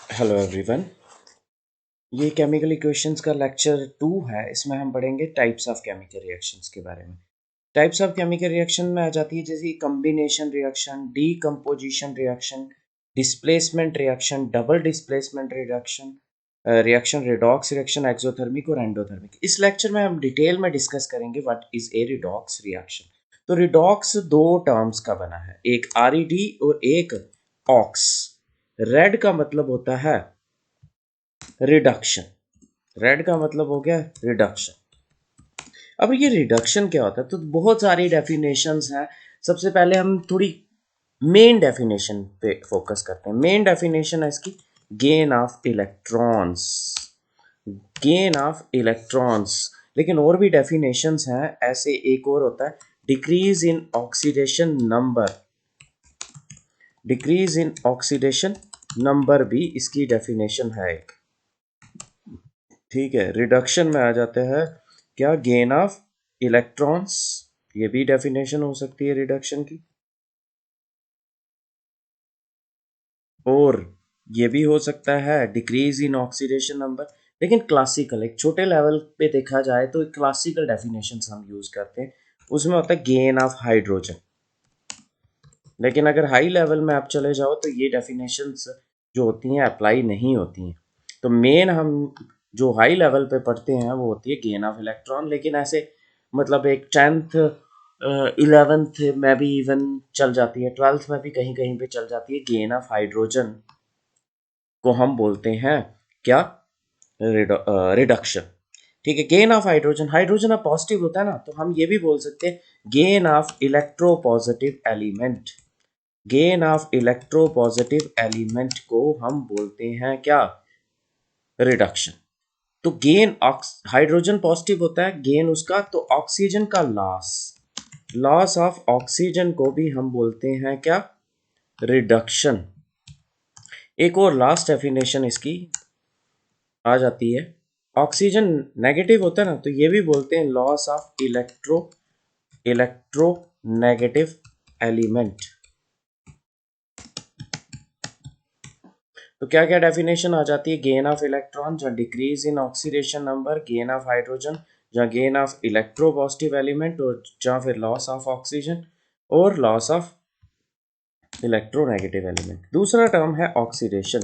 Hello everyone. ये chemical equations का lecture 2 है। इसमें हम पढ़ेंगे टाइप्स ऑफ केमिकल रिएक्शंस के बारे में। टाइप्स ऑफ केमिकल रिएक्शन में आ जाती है जैसे combination reaction, decomposition reaction, displacement reaction, double displacement reaction, reaction redox reaction, exothermic और एंडोथर्मिक। इस लेक्चर में हम डिटेल में डिस्कस करेंगे what is a redox reaction. तो रिडॉक्स दो टर्म्स का बना है, एक आरईडी और एक ऑक्स। रेड का मतलब होता है रिडक्शन। रेड का मतलब हो गया रिडक्शन। अब ये रिडक्शन क्या होता है, तो बहुत सारी डेफिनेशंस हैं। सबसे पहले हम थोड़ी मेन डेफिनेशन पे फोकस करते हैं। मेन डेफिनेशन है इसकी gain of electrons. Gain of electrons. लेकिन और भी डेफिनेशंस हैं ऐसे। एक और होता है decrease in oxidation number. Decrease in oxidation number भी इसकी डेफिनेशन है एक। ठीक है, रिडक्शन में आ जाते हैं क्या, गेन ऑफ इलेक्ट्रॉन्स। ये भी डेफिनेशन हो सकती है रिडक्शन की। और ये भी हो सकता है डिक्रीज इन ऑक्सीडेशन नंबर। लेकिन क्लासिकल एक छोटे लेवल पे देखा जाए तो क्लासिकल डेफिनेशन हम यूज करते हैं, उसमें होता है गेन ऑफ हाइड्रोजन। लेकिन अगर हाई लेवल में आप चले जाओ तो ये डेफिनेशंस जो होती हैं अप्लाई नहीं होती हैं। तो मेन हम जो हाई लेवल पे पढ़ते हैं वो होती है गेन ऑफ इलेक्ट्रॉन। लेकिन ऐसे मतलब एक 10th 11th में भी इवन चल जाती है, 12th में भी कहीं कहीं पे चल जाती है। गेन ऑफ हाइड्रोजन को हम बोलते हैं क्या, रिडक्शन। ठीक है, गेन ऑफ हाइड्रोजन। हाइड्रोजन अब पॉजिटिव होता है ना, तो हम ये भी बोल सकते हैं gain of electropositive element. Gain of electropositive element को हम बोलते हैं क्या, रिडक्शन। तो गेन हाइड्रोजन पॉजिटिव होता है, गेन उसका तो ऑक्सीजन का लॉस। लॉस ऑफ ऑक्सीजन को भी हम बोलते हैं क्या, रिडक्शन। एक और लास्ट डेफिनेशन इसकी आ जाती है, ऑक्सीजन नेगेटिव होता है ना, तो ये भी बोलते हैं loss of electronegative element. तो क्या क्या डेफिनेशन आ जाती है, गेन ऑफ इलेक्ट्रॉन जहाँ decrease in oxidation number, gain of hydrogen जहाँ gain of electropositive element, और जहाँ फिर लॉस ऑफ ऑक्सीजन और लॉस ऑफ इलेक्ट्रोनेगेटिव एलिमेंट। दूसरा टर्म है ऑक्सीडेशन।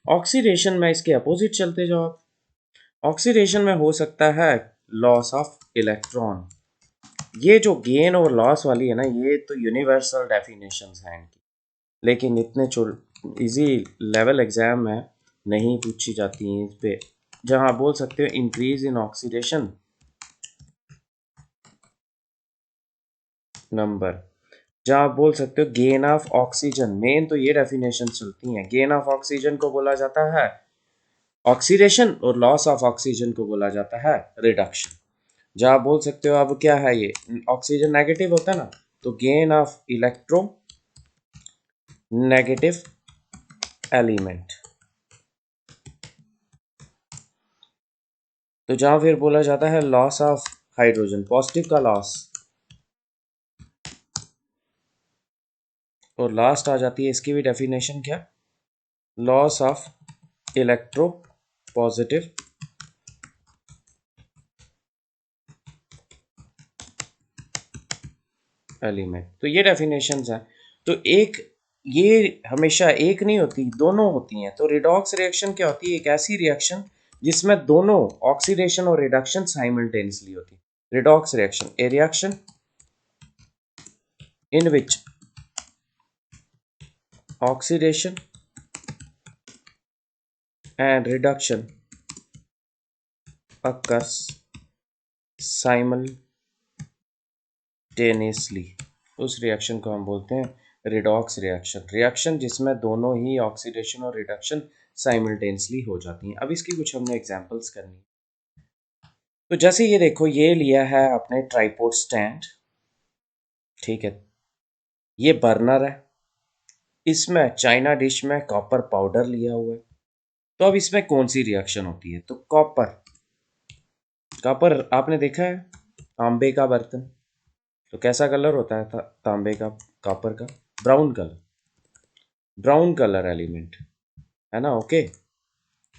ऑक्सीडेशन में इसके अपोजिट चलते जाओ आप। ऑक्सीडेशन में हो सकता है लॉस ऑफ इलेक्ट्रॉन। ये जो गेन और लॉस वाली है ना, ये तो यूनिवर्सल डेफिनेशंस हैं इनकी, लेकिन इतने इजी लेवल एग्जाम में नहीं पूछी जाती हैं इस पे। जहां आप बोल सकते हो इंक्रीज इन ऑक्सीडेशन नंबर, जहां आप बोल सकते हो गेन ऑफ ऑक्सीजन। मेन तो ये डेफिनेशन चलती हैं। गेन ऑफ ऑक्सीजन को बोला जाता है ऑक्सीडेशन और लॉस ऑफ ऑक्सीजन को बोला जाता है रिडक्शन। जहां आप बोल सकते हो अब क्या है, ये ऑक्सीजन नेगेटिव होता है ना, तो gain of electronegative element. तो जहां फिर बोला जाता है लॉस ऑफ हाइड्रोजन, पॉजिटिव का लॉस। और लास्ट आ जाती है इसकी भी डेफिनेशन क्या, loss of electropositive element. तो ये डेफिनेशंस हैं। तो एक ये हमेशा एक नहीं होती, दोनों होती हैं। तो रिडॉक्स रिएक्शन क्या होती है, एक ऐसी रिएक्शन जिसमें दोनों ऑक्सीडेशन और रिडक्शन साइमल्टेनियसली होती है। Redox reaction, A reaction in which oxidation and reduction occurs simultaneously। उस रिएक्शन को हम बोलते हैं रिडॉक्स रिएक्शन। रिएक्शन जिसमें दोनों ही ऑक्सीडेशन और रिडक्शन साइमल्टेनियसली हो जाती हैं। अब इसकी कुछ हमने एग्जांपल्स करनी। तो जैसे ये देखो, ये लिया है आपने ट्राइपोड स्टैंड। ठीक है, ये बर्नर है, इसमें चाइना डिश में कॉपर पाउडर लिया हुआ है। तो अब इसमें कौन सी रिएक्शन होती है, तो कॉपर। कॉपर आपने देखा है, तांबे का बर्तन, तो कैसा कलर होता है तांबे का, कॉपर का, brown colour. Brown colour element है ना, ओके।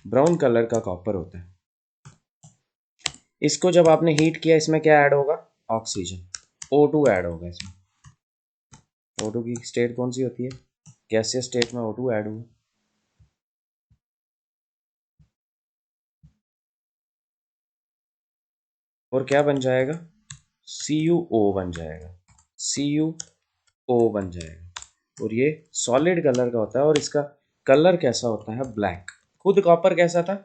ब्राउन कलर का कॉपर होता है। इसको जब आपने हीट किया, इसमें क्या ऐड होगा? ऑक्सीजन, O2 ऐड होगा इसमें। O2 की स्टेट कौन सी होती है? गैसियस स्टेट में O2 ऐड हुआ। और क्या बन जाएगा? CuO बन जाएगा, CuO बन जाएगा। और ये सॉलिड कलर का होता है और इसका कलर कैसा होता है? ब्लैक। खुद कॉपर कैसा था?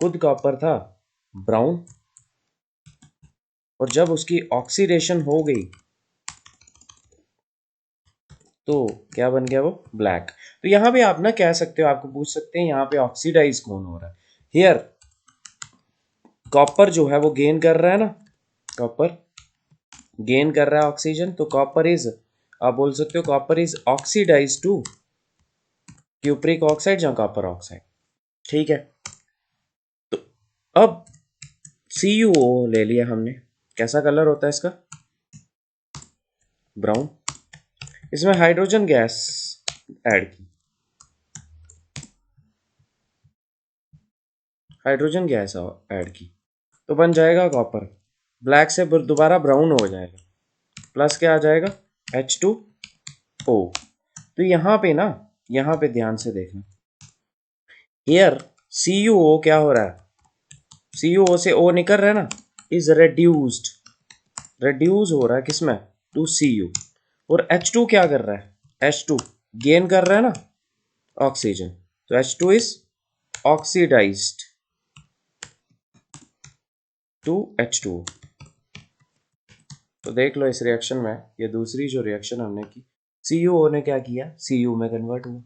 खुद कॉपर था ब्राउन, और जब उसकी ऑक्सीडेशन हो गई तो क्या बन गया? वो ब्लैक। तो यहां पे आप ना कह सकते हो, आपको पूछ सकते हैं यहाँ पे ऑक्सीडाइज कौन हो रहा है? हियर कॉपर जो है वो गेन कर रहा है ना, कॉपर गेन कर रहा है ऑक्सीजन, तो कॉपर इज, आप बोल सकते हो copper is oxidise to cupric oxide या कॉपर ऑक्साइड। ठीक है, तो अब CuO ले लिया हमने, कैसा कलर होता है इसका? ब्राउन। इसमें हाइड्रोजन गैस ऐड की, हाइड्रोजन गैस ऐड की, तो बन जाएगा कॉपर। ब्लैक से दोबारा ब्राउन हो जाएगा, प्लस क्या आ जाएगा? H2O। तो यहाँ पे ना, यहाँ पे ध्यान से देखना, हियर CuO क्या हो रहा है? CuO से O निकल रहा है ना, इज रेड्यूस्ड, रेड्यूस हो रहा है किसमें? Two Cu। और H2 क्या कर रहा है? H2 गेन कर रहा है ना ऑक्सीजन, तो H2 is oxidised to H2O। तो देख लो इस रिएक्शन में, ये दूसरी जो रिएक्शन हमने की, CuO ने क्या किया? Cu में कन्वर्ट हुआ,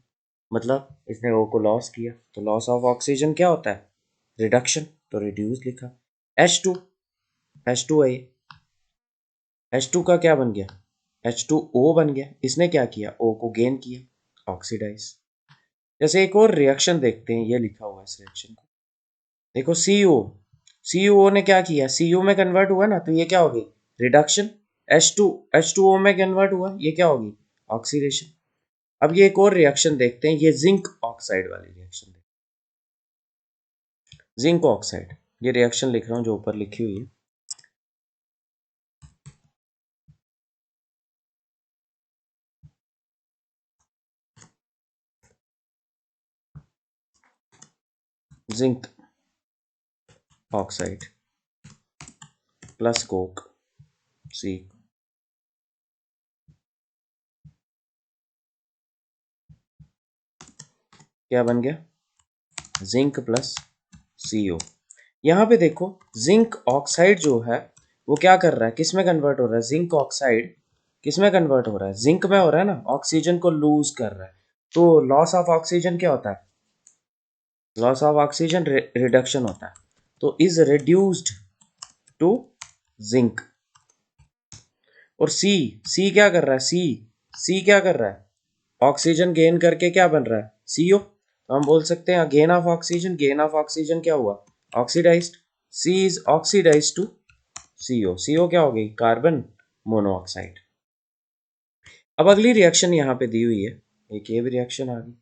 मतलब इसने O को लॉस किया, तो लॉस ऑफ ऑक्सीजन क्या होता है? रिडक्शन, तो रिड्यूस लिखा। H2, H2 है, H2 का क्या बन गया? H2O बन गया। इसने क्या किया? O को गेन किया, ऑक्सीडाइज। जैसे एक और रिएक्शन देखते हैं, ये लिखा हुआ है इस रिएक्शन को, देखो CuO ने क्या किया? Cu में कन्वर्ट हुआ ना, तो ये क्या होगी? रिडक्शन। H2, H2O में कन्वर्ट हुआ, ये क्या होगी? ऑक्सीडेशन। अब ये एक और रिएक्शन देखते हैं, ये जिंक ऑक्साइड वाली रिएक्शन। जिंक ऑक्साइड, ये रिएक्शन लिख रहा हूँ जो ऊपर लिखी हुई है। जिंक ऑक्साइड प्लस कोक, सी, क्या बन गया? Zinc plus CO। यहाँ पे देखो, जिंक ऑक्साइड जो है वो क्या कर रहा है? किस में कन्वर्ट हो रहा है? जिंक ऑक्साइड किस में कन्वर्ट हो रहा है? जिंक में हो रहा है ना, ऑक्सीजन को लूज कर रहा है। तो लॉस ऑफ ऑक्सीजन क्या होता है? लॉस ऑफ ऑक्सीजन रिडक्शन होता है, तो इज रिड्यूस्ड टू जिंक। और सी क्या कर रहा है? सी क्या कर रहा है? ऑक्सीजन गेन करके क्या बन रहा है? CO। तो हम बोल सकते हैं gain of oxygen, gain of oxygen क्या हुआ? Oxidised. C is oxidised to CO। CO क्या हो गई? Carbon monoxide. अब अगली रिएक्शन यहाँ पे दी हुई है, एक ये भी रिएक्शन आ गई।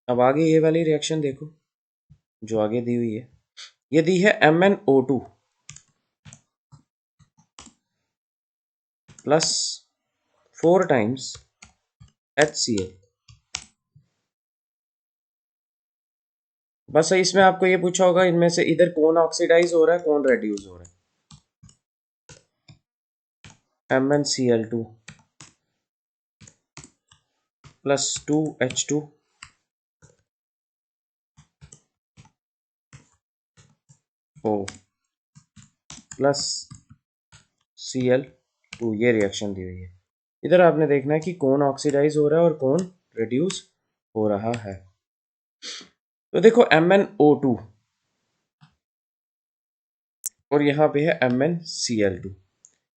अब आगे ये वाली रिएक्शन देखो जो आगे दी हुई है, ये दी है MnO2 प्लस 4 टाइम्स HCl। बस इसमें आपको ये पूछा होगा इनमें से इधर कौन ऑक्सीडाइज हो रहा है, कौन रेड्यूस हो रहा है? MnCl2 plus 2H2O plus Cl2, ये रिएक्शन दी हुई है। इधर आपने देखना है कि कौन ऑक्सीडाइज हो रहा है और कौन रिड्यूस हो रहा है। तो देखो MnO2 और यहाँ पे है MnCl2।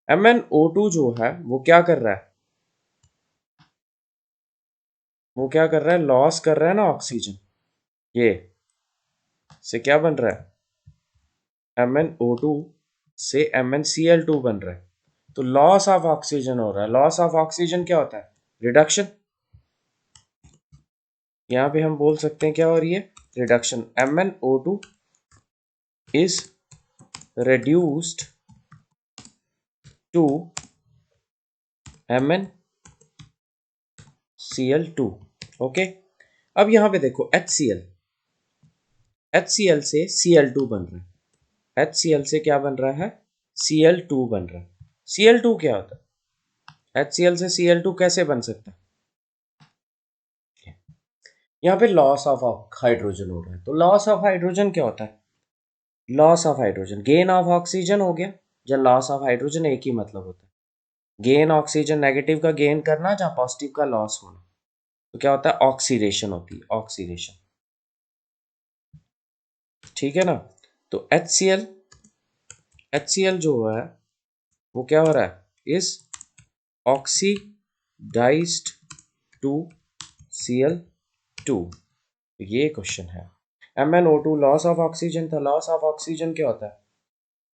MnO2 जो है वो क्या कर रहा है? वो क्या कर रहा है, लॉस कर रहा है ना ऑक्सीजन, ये से क्या बन रहा है, MnO2 से MnCl2 बन रहा है। तो लॉस ऑफ ऑक्सीजन हो रहा है। लॉस ऑफ ऑक्सीजन क्या होता है, रिडक्शन। यहाँ पे हम बोल सकते हैं क्या हो रही है, reduction. MnO2 is reduced to MnCl2। Okay, अब यहाँ पे देखो HCl से Cl2 बन रहा है। HCl से क्या बन रहा है, Cl2 बन रहा है। Cl2 क्या होता है, HCl से Cl2 कैसे बन सकता है। यहाँ पे लॉस ऑफ हाइड्रोजन हो रहा है। तो लॉस ऑफ हाइड्रोजन क्या होता है, loss of hydrogen, gain of oxygen हो गया। या लॉस ऑफ हाइड्रोजन एक ही मतलब होता है, गेन ऑक्सीजन, नेगेटिव का गेन करना जहाँ पॉजिटिव का लॉस होना। तो क्या होता है, ऑक्सीडेशन होती है, ऑक्सीडेशन। ठीक है ना। तो HCl जो है वो क्या हो रहा है, इस ऑक्सीडाइज्ड टू Cl2। ये क्वेश्चन है। MnO2 लॉस ऑफ ऑक्सीजन था। लॉस ऑफ ऑक्सीजन क्या होता है,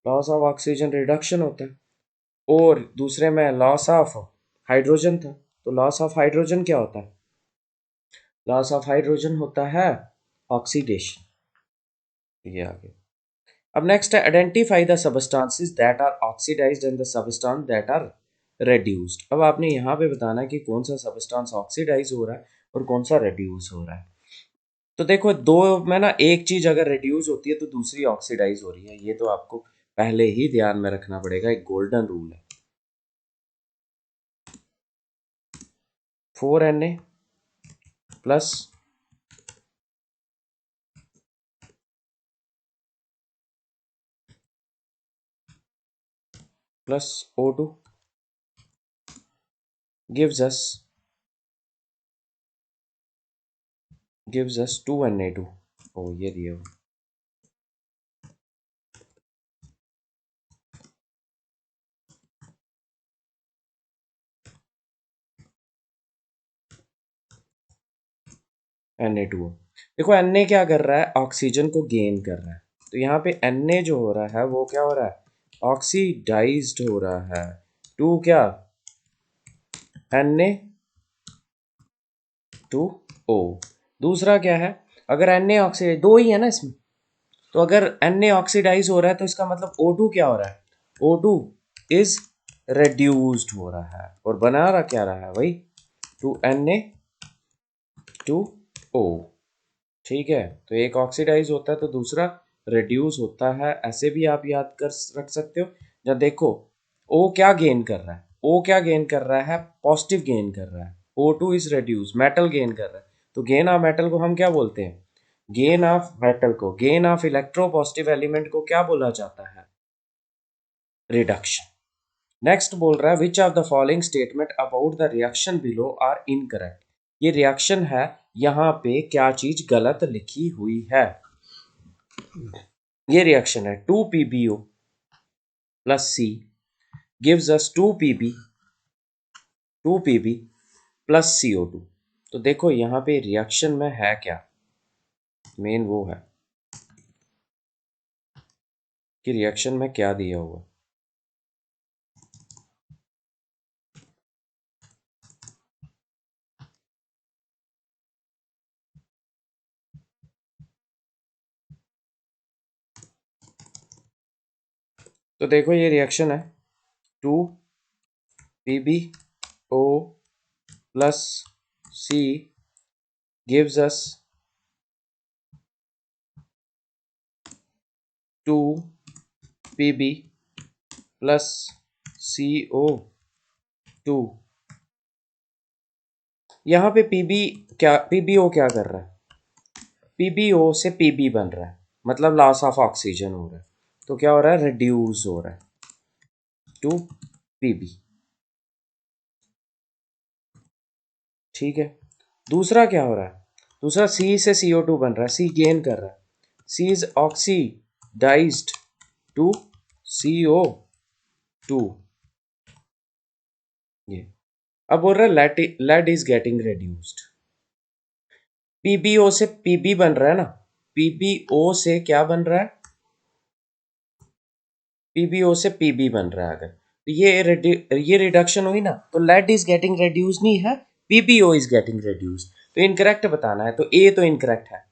लॉस ऑफ ऑक्सीजन रिडक्शन होता है। और दूसरे में लॉस ऑफ हाइड्रोजन था। तो लॉस ऑफ हाइड्रोजन क्या होता है, लॉस ऑफ हाइड्रोजन होता है ऑक्सीडेशन। ये आगे। अब नेक्स्ट है, identify the substances that are oxidised and the substance that are reduced. अब आपने यहाँ पे बताना है कि कौन सा सबस्टांस ऑक्सीडाइज हो रहा है और कौन सा रेड्यूस हो रहा है। तो देखो, दो में ना एक चीज अगर रिड्यूस होती है तो दूसरी ऑक्सीडाइज हो रही है, ये तो आपको पहले ही ध्यान में रखना पड़ेगा, एक गोल्डन रूल है। 4Na plus plus O2 gives us 2Na2। ओ ये दिया हुआ। Na2। देखो Na क्या कर रहा है, ऑक्सीजन को गेन कर रहा है। तो यहाँ पे Na जो हो रहा है वो क्या हो रहा है, ऑक्सीडाइज्ड हो रहा है टू क्या, Na2O। दूसरा क्या है, अगर Na ऑक्सीडाइज, दो ही है ना इसमें, तो अगर Na ऑक्सीडाइज हो रहा है तो इसका मतलब O2 क्या हो रहा है, O2 इज रेड्यूस्ड हो रहा है और बना रहा क्या रहा है वही 2Na2O। ठीक है, तो एक ऑक्सीडाइज होता है तो दूसरा रिड्यूस होता है। ऐसे भी आप याद कर रख सकते हो। जब देखो ओ क्या गेन कर रहा है, ओ क्या गेन कर रहा है, पॉजिटिव गेन कर रहा है। O2 is reduce, metal gain कर रहा है। तो गेन ऑफ मेटल को हम क्या बोलते हैं, गेन ऑफ मेटल को, gain of electropositive element को क्या बोला जाता है, रिडक्शन। नेक्स्ट बोल रहा है, which of the following statement about the reaction below are incorrect. ये रिएक्शन है, यहाँ पे क्या चीज गलत लिखी हुई है। ये रिएक्शन है 2PbO plus C gives us 2Pb plus CO2। तो देखो यहाँ पे रिएक्शन में है क्या, मेन वो है कि रिएक्शन में क्या दिया हुआ। तो देखो ये रिएक्शन है 2PbO plus C gives us 2Pb plus CO2। यहाँ पे PbO क्या कर रहा है, PbO से Pb बन रहा है, मतलब लॉस ऑफ ऑक्सीजन हो रहा है। तो क्या हो रहा है, रिड्यूस हो रहा है 2Pb। ठीक है, दूसरा क्या हो रहा है, दूसरा C से CO2 बन रहा है, C गेन कर रहा है, C is oxidised to CO2। ये अब बोल रहा है लेड इज गेटिंग रेड्यूस्ड। पीबीओ से पीबी बन रहा है ना, पीबीओ से क्या बन रहा है, पीबीओ से पीबी बन रहा है। अगर तो ये रिडक्शन हुई ना, तो लेड इज गेटिंग रेड्यूस नहीं है, पीबीओ इज गेटिंग रेड्यूस। तो इनकरेक्ट बताना है, तो ए तो इनकरेक्ट है।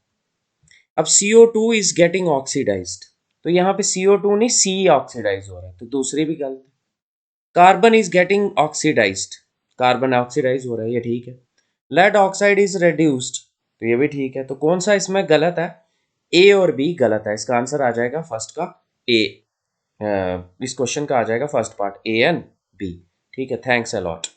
अब CO2 इज गेटिंग ऑक्सीडाइज्ड, तो यहाँ पे CO2 नहीं, सी ऑक्सीडाइज हो रहा है, तो दूसरी भी गलत है। Carbon is getting oxidised, carbon oxidise हो रहा है, ये ठीक है। लेड ऑक्साइड इज रेड्यूस्ड, तो ये भी ठीक है। तो कौन सा इसमें गलत है, ए और बी गलत है। इसका आंसर आ जाएगा फर्स्ट का ए। इस क्वेश्चन का आ जाएगा first part A and B. ठीक है, थैंक्स अ लॉट।